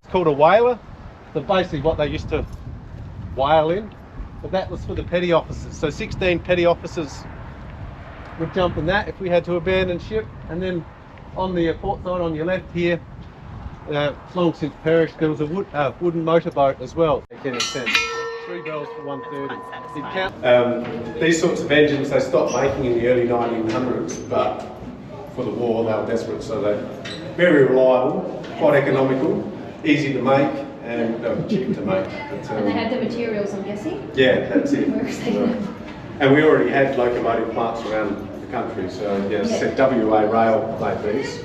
called a whaler. So basically what they used to whale in, but that was for the petty officers. So 16 petty officers would jump in that if we had to abandon ship. And then on the port side on your left here, long since perished, there was a wooden motorboat as well. Any sense? 3 bells for 130. These sorts of engines they stopped making in the early 1900s, but for the war they were desperate, so they're very reliable, quite economical, easy to make, and cheap to make. But, and they had the materials, I'm guessing? Yeah, that's it. So, and we already had locomotive plants around the country, so yes, WA Rail made these.